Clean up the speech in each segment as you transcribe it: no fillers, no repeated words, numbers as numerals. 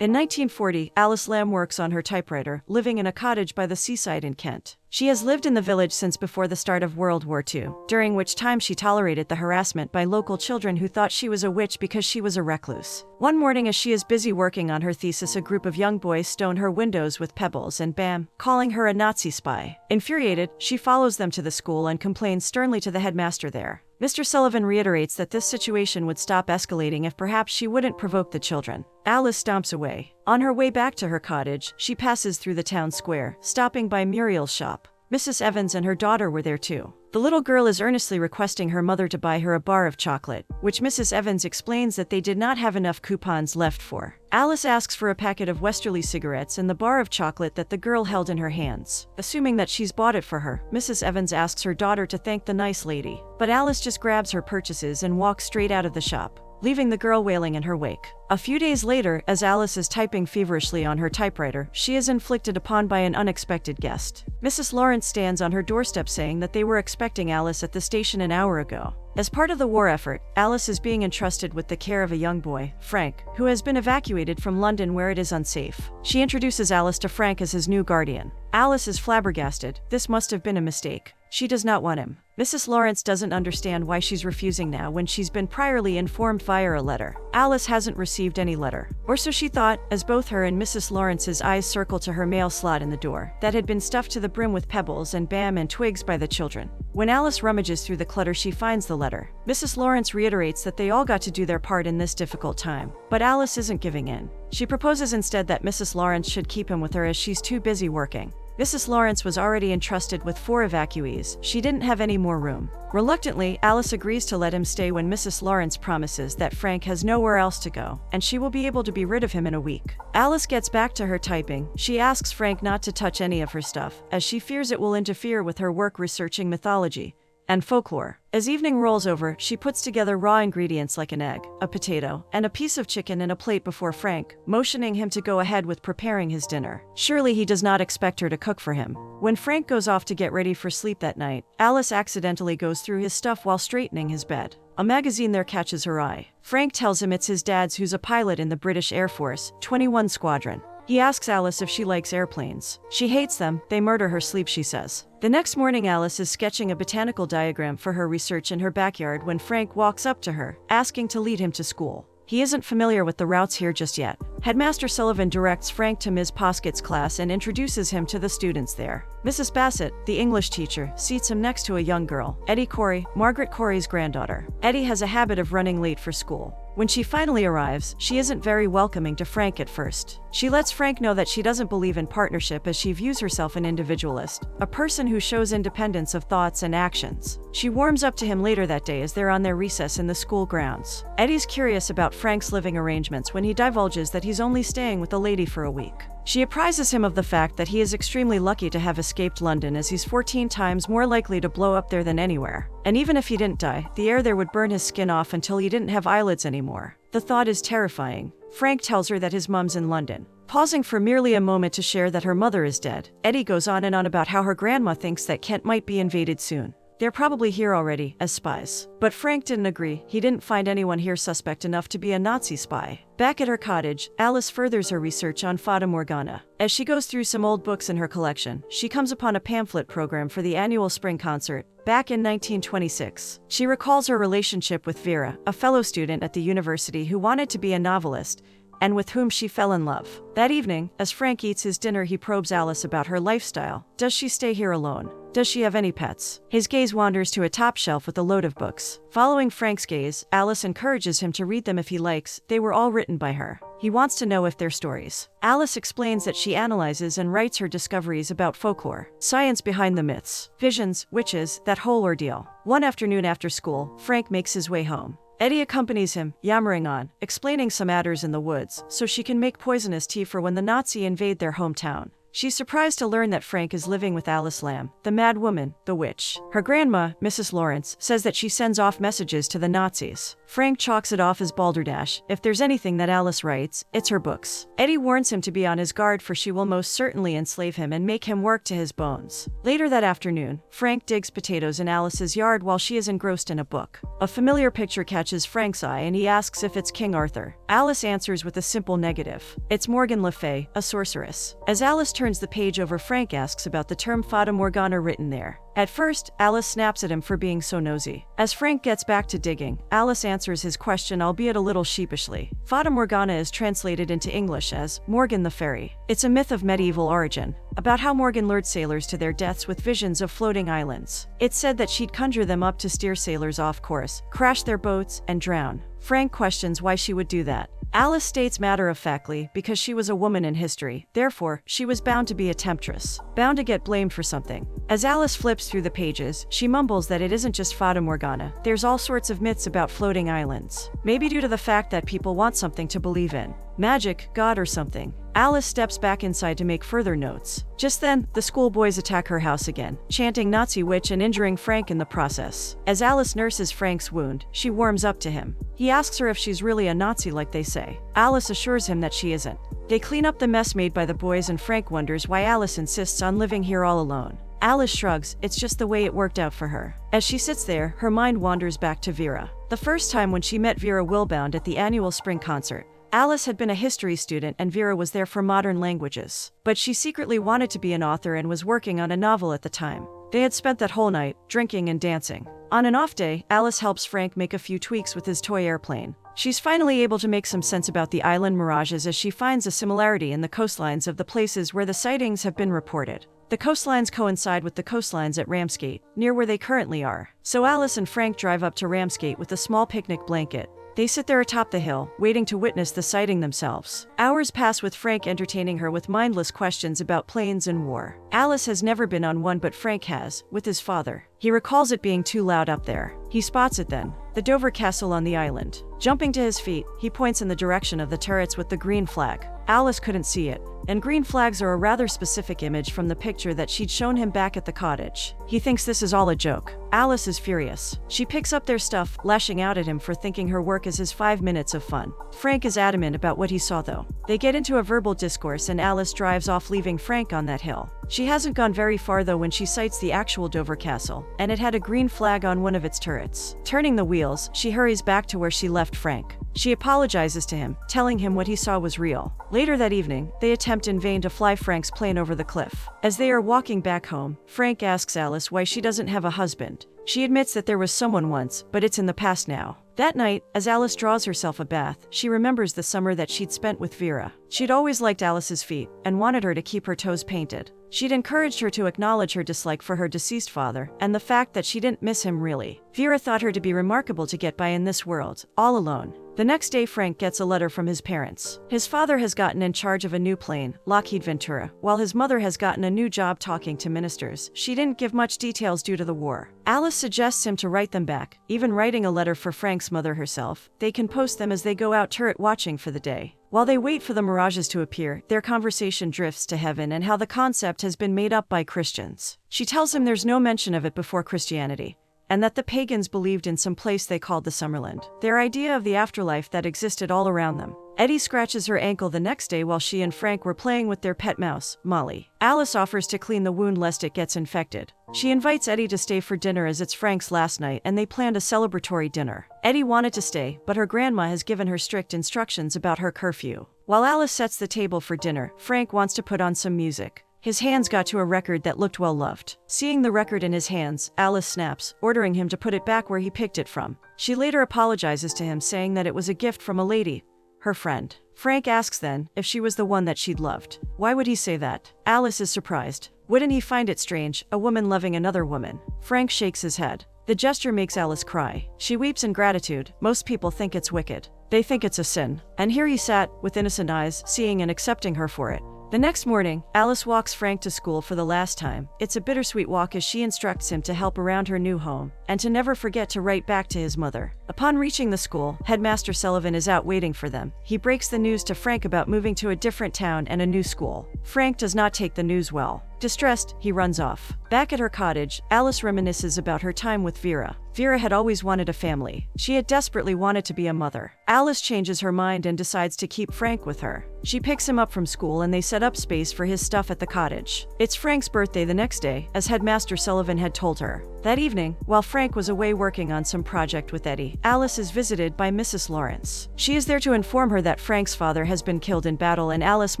In 1940, Alice Lamb works on her typewriter, living in a cottage by the seaside in Kent. She has lived in the village since before the start of World War II, during which time she tolerated the harassment by local children who thought she was a witch because she was a recluse. One morning as she is busy working on her thesis, a group of young boys stone her windows with pebbles and bam, calling her a Nazi spy. Infuriated, she follows them to the school and complains sternly to the headmaster there. Mr. Sullivan reiterates that this situation would stop escalating if perhaps she wouldn't provoke the children. Alice stomps away. On her way back to her cottage, she passes through the town square, stopping by Muriel's shop. Mrs. Evans and her daughter were there too. The little girl is earnestly requesting her mother to buy her a bar of chocolate, which Mrs. Evans explains that they did not have enough coupons left for. Alice asks for a packet of Westerly cigarettes and the bar of chocolate that the girl held in her hands. Assuming that she's bought it for her, Mrs. Evans asks her daughter to thank the nice lady. But Alice just grabs her purchases and walks straight out of the shop, leaving the girl wailing in her wake. A few days later, as Alice is typing feverishly on her typewriter, she is inflicted upon by an unexpected guest. Mrs. Lawrence stands on her doorstep saying that they were expecting Alice at the station an hour ago. As part of the war effort, Alice is being entrusted with the care of a young boy, Frank, who has been evacuated from London where it is unsafe. She introduces Alice to Frank as his new guardian. Alice is flabbergasted. This must have been a mistake. She does not want him. Mrs. Lawrence doesn't understand why she's refusing now when she's been priorly informed via a letter. Alice hasn't received any letter. Or so she thought, as both her and Mrs. Lawrence's eyes circle to her mail slot in the door, that had been stuffed to the brim with pebbles and bam and twigs by the children. When Alice rummages through the clutter, she finds the letter. Mrs. Lawrence reiterates that they all got to do their part in this difficult time. But Alice isn't giving in. She proposes instead that Mrs. Lawrence should keep him with her as she's too busy working. Mrs. Lawrence was already entrusted with 4 evacuees. She didn't have any more room. Reluctantly, Alice agrees to let him stay when Mrs. Lawrence promises that Frank has nowhere else to go, and she will be able to be rid of him in a week. Alice gets back to her typing. She asks Frank not to touch any of her stuff, as she fears it will interfere with her work researching mythology and folklore. As evening rolls over, she puts together raw ingredients like an egg, a potato, and a piece of chicken in a plate before Frank, motioning him to go ahead with preparing his dinner. Surely he does not expect her to cook for him. When Frank goes off to get ready for sleep that night, Alice accidentally goes through his stuff while straightening his bed. A magazine there catches her eye. Frank tells him it's his dad's, who's a pilot in the British Air Force, 21 Squadron. He asks Alice if she likes airplanes. She hates them, they murder her sleep, she says. The next morning, Alice is sketching a botanical diagram for her research in her backyard when Frank walks up to her, asking to lead him to school. He isn't familiar with the routes here just yet. Headmaster Sullivan directs Frank to Ms. Poskett's class and introduces him to the students there. Mrs. Bassett, the English teacher, seats him next to a young girl, Eddie Corey, Margaret Corey's granddaughter. Eddie has a habit of running late for school. When she finally arrives, she isn't very welcoming to Frank at first. She lets Frank know that she doesn't believe in partnership, as she views herself an individualist, a person who shows independence of thoughts and actions. She warms up to him later that day as they're on their recess in the school grounds. Eddie's curious about Frank's living arrangements when he divulges that he's only staying with the lady for a week. She apprises him of the fact that he is extremely lucky to have escaped London, as he's 14 times more likely to blow up there than anywhere. And even if he didn't die, the air there would burn his skin off until he didn't have eyelids anymore. The thought is terrifying. Frank tells her that his mum's in London. Pausing for merely a moment to share that her mother is dead, Eddie goes on and on about how her grandma thinks that Kent might be invaded soon. They're probably here already, as spies. But Frank didn't agree. He didn't find anyone here suspect enough to be a Nazi spy. Back at her cottage, Alice furthers her research on Fata Morgana. As she goes through some old books in her collection, she comes upon a pamphlet program for the annual spring concert, back in 1926. She recalls her relationship with Vera, a fellow student at the university who wanted to be a novelist, and with whom she fell in love. That evening, as Frank eats his dinner, he probes Alice about her lifestyle. Does she stay here alone? Does she have any pets? His gaze wanders to a top shelf with a load of books. Following Frank's gaze, Alice encourages him to read them if he likes. They were all written by her. He wants to know if they're stories. Alice explains that she analyzes and writes her discoveries about folklore, science behind the myths, visions, witches, that whole ordeal. One afternoon after school, Frank makes his way home. Eddie accompanies him, yammering on, explaining some adders in the woods, so she can make poisonous tea for when the Nazi invade their hometown. She's surprised to learn that Frank is living with Alice Lamb, the mad woman, the witch. Her grandma, Mrs. Lawrence, says that she sends off messages to the Nazis. Frank chalks it off as balderdash. If there's anything that Alice writes, it's her books. Eddie warns him to be on his guard, for she will most certainly enslave him and make him work to his bones. Later that afternoon, Frank digs potatoes in Alice's yard while she is engrossed in a book. A familiar picture catches Frank's eye and he asks if it's King Arthur. Alice answers with a simple negative. It's Morgan Le Fay, a sorceress. As Alice turns the page over, Frank asks about the term Fata Morgana written there. At first, Alice snaps at him for being so nosy. As Frank gets back to digging, Alice answers his question, albeit a little sheepishly. Fata Morgana is translated into English as Morgan the Fairy. It's a myth of medieval origin, about how Morgan lured sailors to their deaths with visions of floating islands. It's said that she'd conjure them up to steer sailors off course, crash their boats, and drown. Frank questions why she would do that. Alice states matter-of-factly, because she was a woman in history, therefore, she was bound to be a temptress, bound to get blamed for something. As Alice flips through the pages, she mumbles that it isn't just Fata Morgana. There's all sorts of myths about floating islands. Maybe due to the fact that people want something to believe in. Magic, God, or something. Alice steps back inside to make further notes. Just then, the schoolboys attack her house again, chanting Nazi witch and injuring Frank in the process. As Alice nurses Frank's wound, she warms up to him. He asks her if she's really a Nazi like they say. Alice assures him that she isn't. They clean up the mess made by the boys and Frank wonders why Alice insists on living here all alone. Alice shrugs, it's just the way it worked out for her. As she sits there, her mind wanders back to Vera. The first time when she met Vera Wilbound at the annual spring concert. Alice had been a history student and Vera was there for modern languages. But she secretly wanted to be an author and was working on a novel at the time. They had spent that whole night, drinking and dancing. On an off day, Alice helps Frank make a few tweaks with his toy airplane. She's finally able to make some sense about the island mirages as she finds a similarity in the coastlines of the places where the sightings have been reported. The coastlines coincide with the coastlines at Ramsgate, near where they currently are. So Alice and Frank drive up to Ramsgate with a small picnic blanket. They sit there atop the hill, waiting to witness the sighting themselves. Hours pass with Frank entertaining her with mindless questions about planes and war. Alice has never been on one, but Frank has, with his father. He recalls it being too loud up there. He spots it then, the Dover Castle on the island. Jumping to his feet, he points in the direction of the turrets with the green flag. Alice couldn't see it, and green flags are a rather specific image from the picture that she'd shown him back at the cottage. He thinks this is all a joke. Alice is furious. She picks up their stuff, lashing out at him for thinking her work is his 5 minutes of fun. Frank is adamant about what he saw though. They get into a verbal discourse and Alice drives off, leaving Frank on that hill. She hasn't gone very far though when she sights the actual Dover Castle, and it had a green flag on one of its turrets. Turning the wheels, she hurries back to where she left Frank. She apologizes to him, telling him what he saw was real. Later that evening, they attempt in vain to fly Frank's plane over the cliff. As they are walking back home, Frank asks Alice why she doesn't have a husband. She admits that there was someone once, but it's in the past now. That night, as Alice draws herself a bath, she remembers the summer that she'd spent with Vera. She'd always liked Alice's feet, and wanted her to keep her toes painted. She'd encouraged her to acknowledge her dislike for her deceased father, and the fact that she didn't miss him really. Vera thought her to be remarkable to get by in this world, all alone. The next day, Frank gets a letter from his parents. His father has gotten in charge of a new plane, Lockheed Ventura, while his mother has gotten a new job talking to ministers. She didn't give much details due to the war. Alice suggests him to write them back, even writing a letter for Frank's mother herself. They can post them as they go out turret watching for the day. While they wait for the mirages to appear, their conversation drifts to heaven and how the concept has been made up by Christians. She tells him there's no mention of it before Christianity, and that the pagans believed in some place they called the Summerland, their idea of the afterlife that existed all around them. Eddie scratches her ankle the next day while she and Frank were playing with their pet mouse, Molly. Alice offers to clean the wound lest it gets infected. She invites Eddie to stay for dinner as it's Frank's last night and they planned a celebratory dinner. Eddie wanted to stay, but her grandma has given her strict instructions about her curfew. While Alice sets the table for dinner, Frank wants to put on some music. His hands got to a record that looked well loved. Seeing the record in his hands, Alice snaps, ordering him to put it back where he picked it from. She later apologizes to him, saying that it was a gift from a lady, her friend. Frank asks then if she was the one that she'd loved. Why would he say that? Alice is surprised. Wouldn't he find it strange, a woman loving another woman? Frank shakes his head. The gesture makes Alice cry. She weeps in gratitude. Most people think it's wicked. They think it's a sin. And here he sat, with innocent eyes, seeing and accepting her for it. The next morning, Alice walks Frank to school for the last time. It's a bittersweet walk as she instructs him to help around her new home and to never forget to write back to his mother. Upon reaching the school, Headmaster Sullivan is out waiting for them. He breaks the news to Frank about moving to a different town and a new school. Frank does not take the news well. Distressed, he runs off. Back at her cottage, Alice reminisces about her time with Vera. Vera had always wanted a family. She had desperately wanted to be a mother. Alice changes her mind and decides to keep Frank with her. She picks him up from school and they set up space for his stuff at the cottage. It's Frank's birthday the next day, as Headmaster Sullivan had told her. That evening, while Frank was away working on some project with Eddie, Alice is visited by Mrs. Lawrence. She is there to inform her that Frank's father has been killed in battle and Alice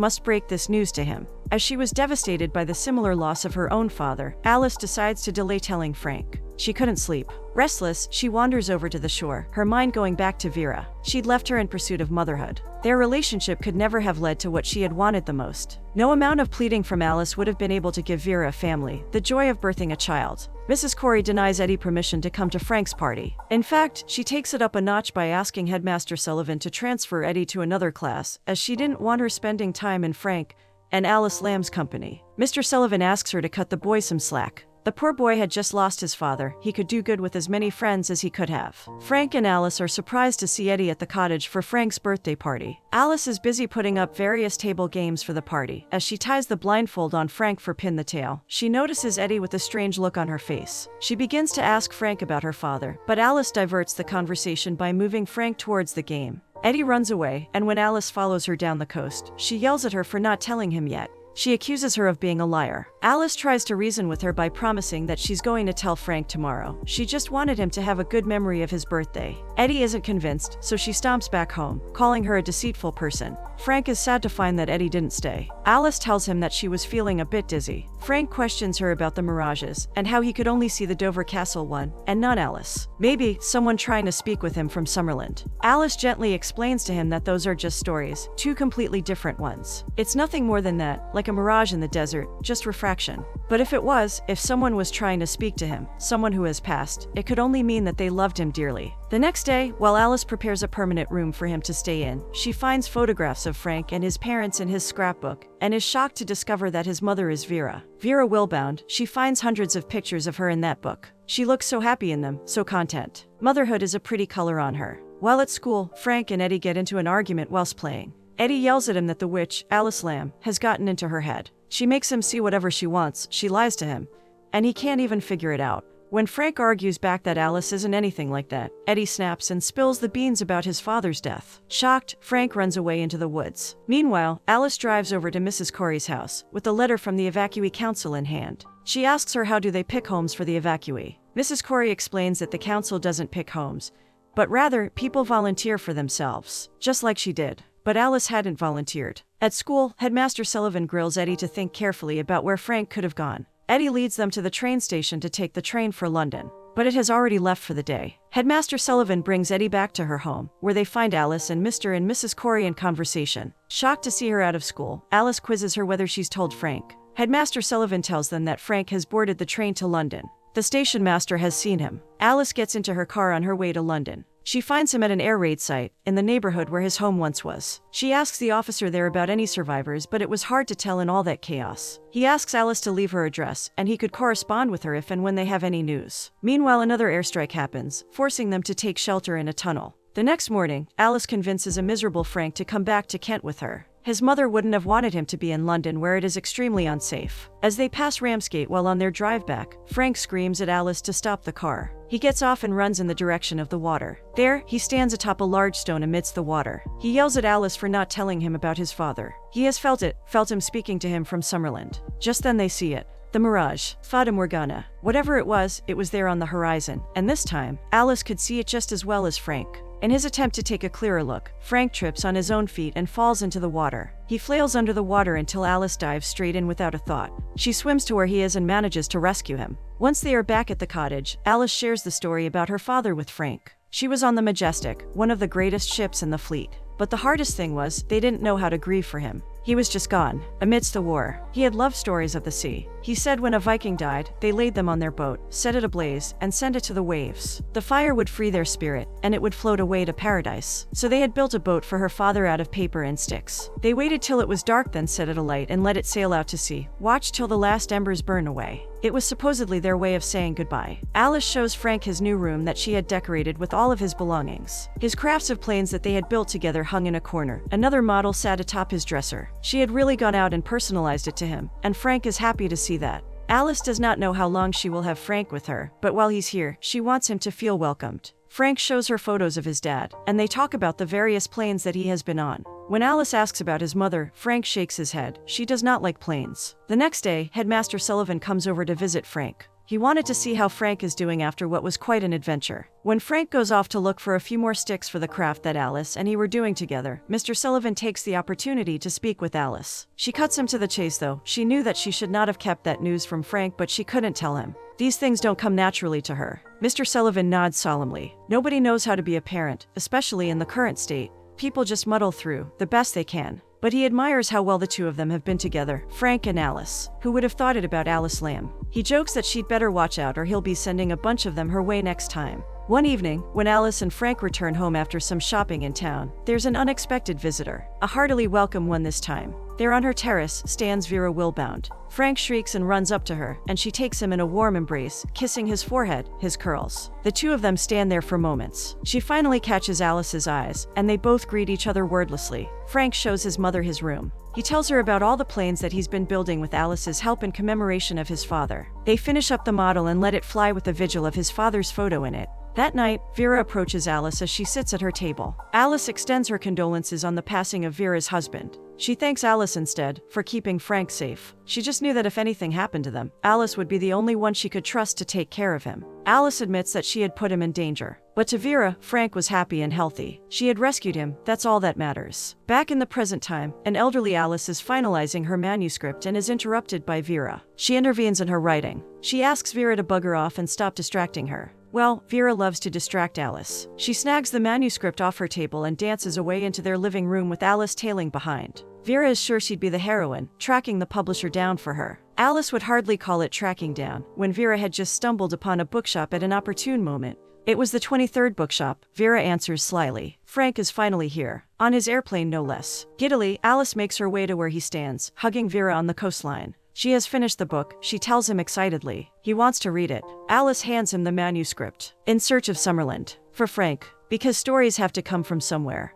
must break this news to him. As she was devastated by the similar loss of her own father, Alice decides to delay telling Frank. She couldn't sleep. Restless, she wanders over to the shore, her mind going back to Vera. She'd left her in pursuit of motherhood. Their relationship could never have led to what she had wanted the most. No amount of pleading from Alice would have been able to give Vera a family, the joy of birthing a child. Mrs. Corey denies Eddie permission to come to Frank's party. In fact, she takes it up a notch by asking Headmaster Sullivan to transfer Eddie to another class, as she didn't want her spending time in Frank and Alice Lamb's company. Mr. Sullivan asks her to cut the boy some slack. The poor boy had just lost his father. He could do good with as many friends as he could have. Frank and Alice are surprised to see Eddie at the cottage for Frank's birthday party. Alice is busy putting up various table games for the party. As she ties the blindfold on Frank for pin the tail, she notices Eddie with a strange look on her face. She begins to ask Frank about her father, but Alice diverts the conversation by moving Frank towards the game. Eddie runs away, and when Alice follows her down the coast, she yells at her for not telling him yet. She accuses her of being a liar. Alice tries to reason with her by promising that she's going to tell Frank tomorrow. She just wanted him to have a good memory of his birthday. Eddie isn't convinced, so she stomps back home, calling her a deceitful person. Frank is sad to find that Eddie didn't stay. Alice tells him that she was feeling a bit dizzy. Frank questions her about the mirages and how he could only see the Dover Castle one and not Alice. Maybe someone trying to speak with him from Summerland. Alice gently explains to him that those are just stories, two completely different ones. It's nothing more than that, like a mirage in the desert, just refraction. But if someone was trying to speak to him, someone who has passed, it could only mean that they loved him dearly. The next day, while Alice prepares a permanent room for him to stay in, she finds photographs of Frank and his parents in his scrapbook, and is shocked to discover that his mother is Vera. Vera willbound, she finds hundreds of pictures of her in that book. She looks so happy in them, so content. Motherhood is a pretty color on her. While at school, Frank and Eddie get into an argument whilst playing. Eddie yells at him that the witch, Alice Lamb, has gotten into her head. She makes him see whatever she wants, she lies to him, and he can't even figure it out. When Frank argues back that Alice isn't anything like that, Eddie snaps and spills the beans about his father's death. Shocked, Frank runs away into the woods. Meanwhile, Alice drives over to Mrs. Corey's house, with a letter from the evacuee council in hand. She asks her how do they pick homes for the evacuee. Mrs. Corey explains that the council doesn't pick homes, but rather, people volunteer for themselves, just like she did. But Alice hadn't volunteered. At school, Headmaster Sullivan grills Eddie to think carefully about where Frank could have gone. Eddie leads them to the train station to take the train for London, but it has already left for the day. Headmaster Sullivan brings Eddie back to her home, where they find Alice and Mr. and Mrs. Corey in conversation. Shocked to see her out of school, Alice quizzes her whether she's told Frank. Headmaster Sullivan tells them that Frank has boarded the train to London. The station master has seen him. Alice gets into her car on her way to London. She finds him at an air raid site, in the neighborhood where his home once was. She asks the officer there about any survivors, but it was hard to tell in all that chaos. He asks Alice to leave her address, and he could correspond with her if and when they have any news. Meanwhile, another airstrike happens, forcing them to take shelter in a tunnel. The next morning, Alice convinces a miserable Frank to come back to Kent with her. His mother wouldn't have wanted him to be in London, where it is extremely unsafe. As they pass Ramsgate while on their drive back, Frank screams at Alice to stop the car. He gets off and runs in the direction of the water. There, he stands atop a large stone amidst the water. He yells at Alice for not telling him about his father. He has felt him speaking to him from Summerland. Just then they see it. The mirage, Fata Morgana. Whatever it was there on the horizon, and this time, Alice could see it just as well as Frank. In his attempt to take a clearer look, Frank trips on his own feet and falls into the water. He flails under the water until Alice dives straight in without a thought. She swims to where he is and manages to rescue him. Once they are back at the cottage, Alice shares the story about her father with Frank. She was on the Majestic, one of the greatest ships in the fleet. But the hardest thing was, they didn't know how to grieve for him. He was just gone. Amidst the war, he had loved stories of the sea. He said when a Viking died, they laid them on their boat, set it ablaze, and sent it to the waves. The fire would free their spirit, and it would float away to paradise. So they had built a boat for her father out of paper and sticks. They waited till it was dark, then set it alight and let it sail out to sea. Watched till the last embers burn away. It was supposedly their way of saying goodbye. Alice shows Frank his new room that she had decorated with all of his belongings. His crafts of planes that they had built together hung in a corner. Another model sat atop his dresser. She had really gone out and personalized it to him, and Frank is happy to see that. Alice does not know how long she will have Frank with her, but while he's here, she wants him to feel welcomed. Frank shows her photos of his dad, and they talk about the various planes that he has been on. When Alice asks about his mother, Frank shakes his head. She does not like planes. The next day, Headmaster Sullivan comes over to visit Frank. He wanted to see how Frank is doing after what was quite an adventure. When Frank goes off to look for a few more sticks for the craft that Alice and he were doing together, Mr. Sullivan takes the opportunity to speak with Alice. She cuts him to the chase though. She knew that she should not have kept that news from Frank, but she couldn't tell him. These things don't come naturally to her. Mr. Sullivan nods solemnly. Nobody knows how to be a parent, especially in the current state. People just muddle through, the best they can. But he admires how well the two of them have been together, Frank and Alice. Who would have thought it about Alice Lamb? He jokes that she'd better watch out or he'll be sending a bunch of them her way next time. One evening, when Alice and Frank return home after some shopping in town, there's an unexpected visitor. A heartily welcome one this time. There on her terrace stands Vera Wilbound. Frank shrieks and runs up to her, and she takes him in a warm embrace, kissing his forehead, his curls. The two of them stand there for moments. She finally catches Alice's eyes, and they both greet each other wordlessly. Frank shows his mother his room. He tells her about all the planes that he's been building with Alice's help in commemoration of his father. They finish up the model and let it fly with a vigil of his father's photo in it. That night, Vera approaches Alice as she sits at her table. Alice extends her condolences on the passing of Vera's husband. She thanks Alice instead for keeping Frank safe. She just knew that if anything happened to them, Alice would be the only one she could trust to take care of him. Alice admits that she had put him in danger. But to Vera, Frank was happy and healthy. She had rescued him, that's all that matters. Back in the present time, an elderly Alice is finalizing her manuscript and is interrupted by Vera. She intervenes in her writing. She asks Vera to bugger off and stop distracting her. Well, Vera loves to distract Alice. She snags the manuscript off her table and dances away into their living room with Alice tailing behind. Vera is sure she'd be the heroine, tracking the publisher down for her. Alice would hardly call it tracking down, when Vera had just stumbled upon a bookshop at an opportune moment. It was the 23rd bookshop, Vera answers slyly. Frank is finally here. On his airplane no less. Giddily, Alice makes her way to where he stands, hugging Vera on the coastline. She has finished the book, she tells him excitedly. He wants to read it. Alice hands him the manuscript. In Search of Summerland. For Frank. Because stories have to come from somewhere.